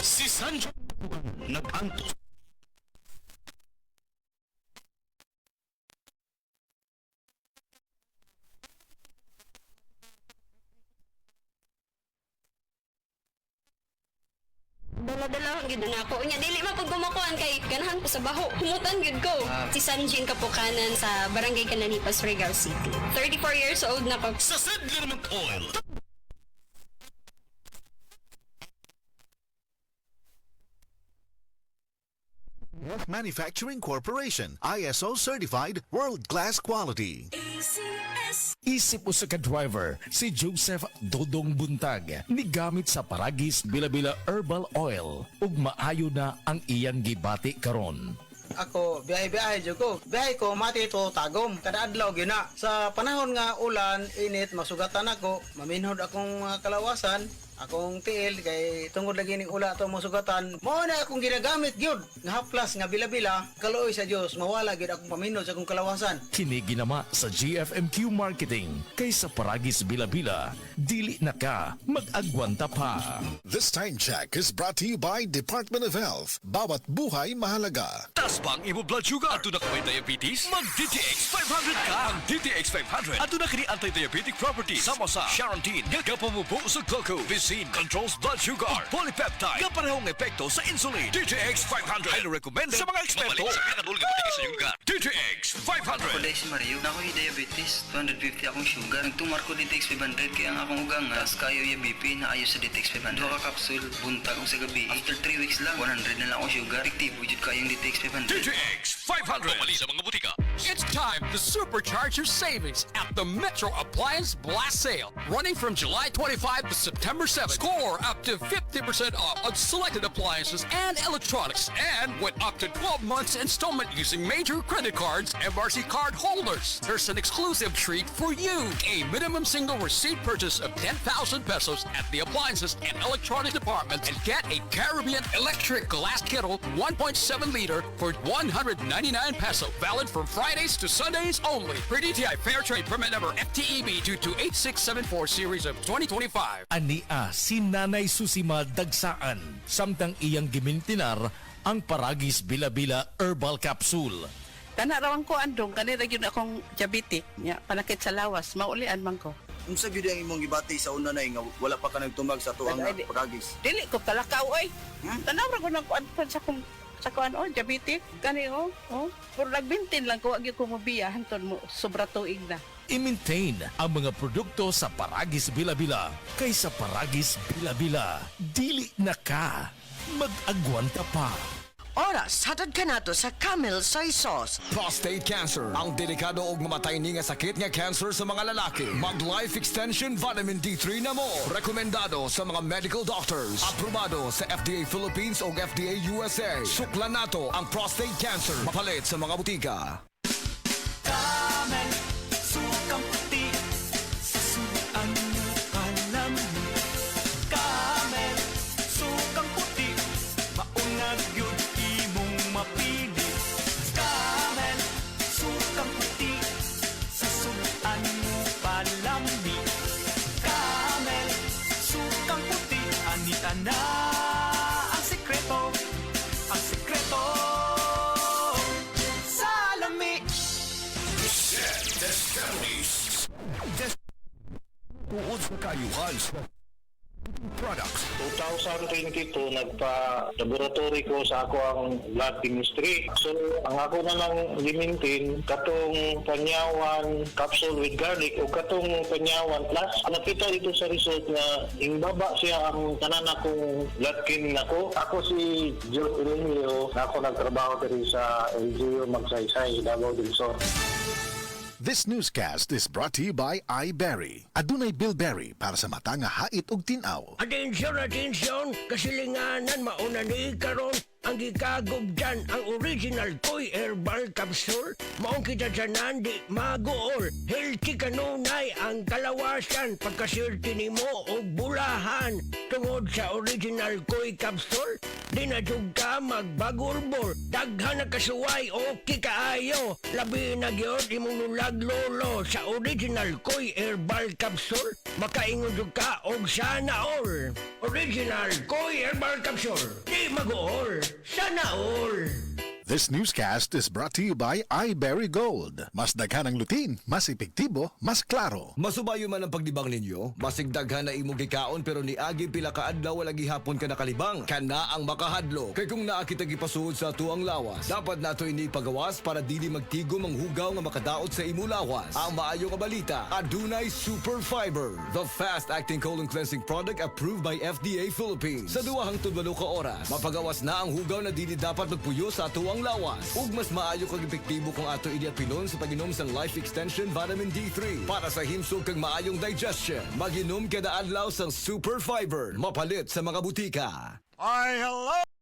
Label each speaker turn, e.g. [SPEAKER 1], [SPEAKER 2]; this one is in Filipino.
[SPEAKER 1] Si Sanjo nag-antos.
[SPEAKER 2] Dala-dala gid na ako. Unya dili man pud gumakuan kay ganahan ko sa baho. Humutan gid ko. Si Sanjin Kapukanan sa Barangay Cananipas, Surigao City. 34 years old na ko.
[SPEAKER 1] Sa Sedlerman Oil.
[SPEAKER 3] Manufacturing Corporation, ISO certified, world-class quality.
[SPEAKER 4] Isip mo sa ka-driver, si Joseph Dodong Buntag, ni gamit sa Paragis Bila-Bila Herbal Oil, ug maayo na ang iyang gibati karon.
[SPEAKER 5] Ako, biyahe-biyahe dyan ko. Biyahe ko, mati ito tagom. Kada adlaw gina. Sa panahon nga ulan, init, masugatan ako. Maminhod akong kalawasan. Akong tiil, kay tungod lagi ning ula ito masugatan. Mao na akong ginagamit gyud. Nga haplas, nga bila-bila. Kaluoy sa Dios, mawala gyud akong paminhod sa akong kalawasan.
[SPEAKER 4] Kini ginama sa GFMQ Marketing, kay sa Paragis Bila-Bila, dili na ka mag-agwanta pa.
[SPEAKER 3] This time check is brought to you by Department of Health. Bawat buhay mahalaga.
[SPEAKER 1] Tas bang imo blood sugar? Ato na ka may diabetes? Mag DTX 500 ka! Ang DTX 500 ato na kini anti-diabetic properties. Sama sa Charantine, gagapamubo sa glucose. Visin controls blood sugar. Polypeptide, kaparehong epekto sa insulin. DTX 500 highly recommended sa mga eksperto. DTX 500.
[SPEAKER 6] Kulay si Mario, na ako'y diabetes, 250 akong sugar. Nagtumar ko DTX 500 kaya ang akong ugang as kayo yung BP na ayos sa DTX 500. Dua ka kapsul, buntag ko sa gabi. After 3 weeks lang, 100 na lang akong sugar. Aktibo jud kayong DTX 500.
[SPEAKER 1] DTX 500. Pumali sa mga butika.
[SPEAKER 7] It's time to supercharge your savings at the Metro Appliance Blast Sale. Running from July 25 to September 7. Score up to 50% off on selected appliances and electronics. And with up to 12 months installment using major credit cards, MRC card holders. There's an exclusive treat for you. A minimum single receipt purchase of 10,000 pesos at the appliances and electronics department and get a Caribbean electric glass kettle 1.7 liter for 199 peso. Valid from Fridays to Sundays only. Per DTI Fairtrade permit number FTEB 228674 series of 2025.
[SPEAKER 4] Ania si Nanay Susima Dagsaan, samtang iyang gimintinar ang Paragis Bila-Bila Herbal Capsule.
[SPEAKER 8] Tanarawan ko andong kanira gyud akong diabetic nya panakit sa lawas maulian man ko.
[SPEAKER 9] Unsa gyud ang imong gibati sa una nay nga wala pa ka nagtumag sa tuang Paragis?
[SPEAKER 8] Dili ko talakaw oy. Tanawra ko nang kuan sa kuan diabetic kani puro nagbintin lang ko agi ko mobiya hanton mo sobra tuig na.
[SPEAKER 4] I-maintain ang mga produkto sa Paragis Bila-Bila, kay sa Paragis Bila-Bila, dili na ka mag-agwanta pa.
[SPEAKER 10] Oras, hatod ka nato sa Camel Soy Sauce.
[SPEAKER 11] Prostate cancer, ang delikado ug mamatay ni nga sakit nga cancer sa mga lalaki. Mag Life Extension Vitamin D3 na mo. Rekomendado sa mga medical doctors. Aprobado sa FDA Philippines ug FDA USA. Suklan nato ang prostate cancer. Mapalit sa mga butika.
[SPEAKER 12] Camel, sukang puti, sasuan mo kalami. Camel, sukang puti, maungag yun imong mapili. Camel, sukang puti, sasuan mo palami. Camel, sukang puti, anita na ang sekreto, ang sekreto.
[SPEAKER 11] Tuod sa kayuhan products.
[SPEAKER 13] 2022, nagpa-laboratory ko sa ako ang blood chemistry. So, ang ako na lang limintin, katong panyawan capsule with garlic o katong panyawan plus. Nakita dito sa result na ingbaba siya ang tanan akong blood chem nako. Ako si Joe Emilio, na ako nagtrabaho diri sa LGU Magsaysay, Davao del Sur.
[SPEAKER 3] This newscast is brought to you by iBerry. Adunay Bilberry para sa mata nga hait ug tin-aw.
[SPEAKER 14] Atensyon, kasilinganan mauna ni karon ang gikagubdan ang original Toy Herbal Capsule. Maong kita dyanan di magool. Healthy kanunay ang kalawasan pagkasilti nimo og bulahan. tungod sa original Koy capsule, di na jud ka magbagurbor. Daghan na kasuway o kikaayo. Labi na gyud imong nulag lolo sa original Koy herbal capsule. Makaingon jud ka og sana all. Original Koy herbal capsule. Di mag-all, sana all.
[SPEAKER 3] This newscast is brought to you by iBerry Gold. Mas daghan ang lutin, mas epektibo, mas klaro.
[SPEAKER 11] Masubayo man ang pagdibang ninyo, masigdaghan na imong gikaon pero niagi pila ka adlaw wala gihapon ka nakalibang. Kana ang makahadlo. Kay kung naa kita gipasuod sa tuang lawas, dapat nato ini pagawas para dili magtigom ang hugaw nga makadaot sa imo lawas. Ang maayo nga balita, adunay Super Fiber, the fast-acting colon cleansing product approved by FDA Philippines. Sa 2 hangtod 8 ka oras, mapagawas na ang hugaw na dili dapat magpuyo sa tuang lawas. Ug mas maayo kag epektibo kung ato idiapilon sa pag-inom sang Life Extension Vitamin D3 para sa himsog kag maayong digestion. Mag-inom kada adlaw sang Super Fiber, mapalit sa mga butika.
[SPEAKER 12] Ay, hello!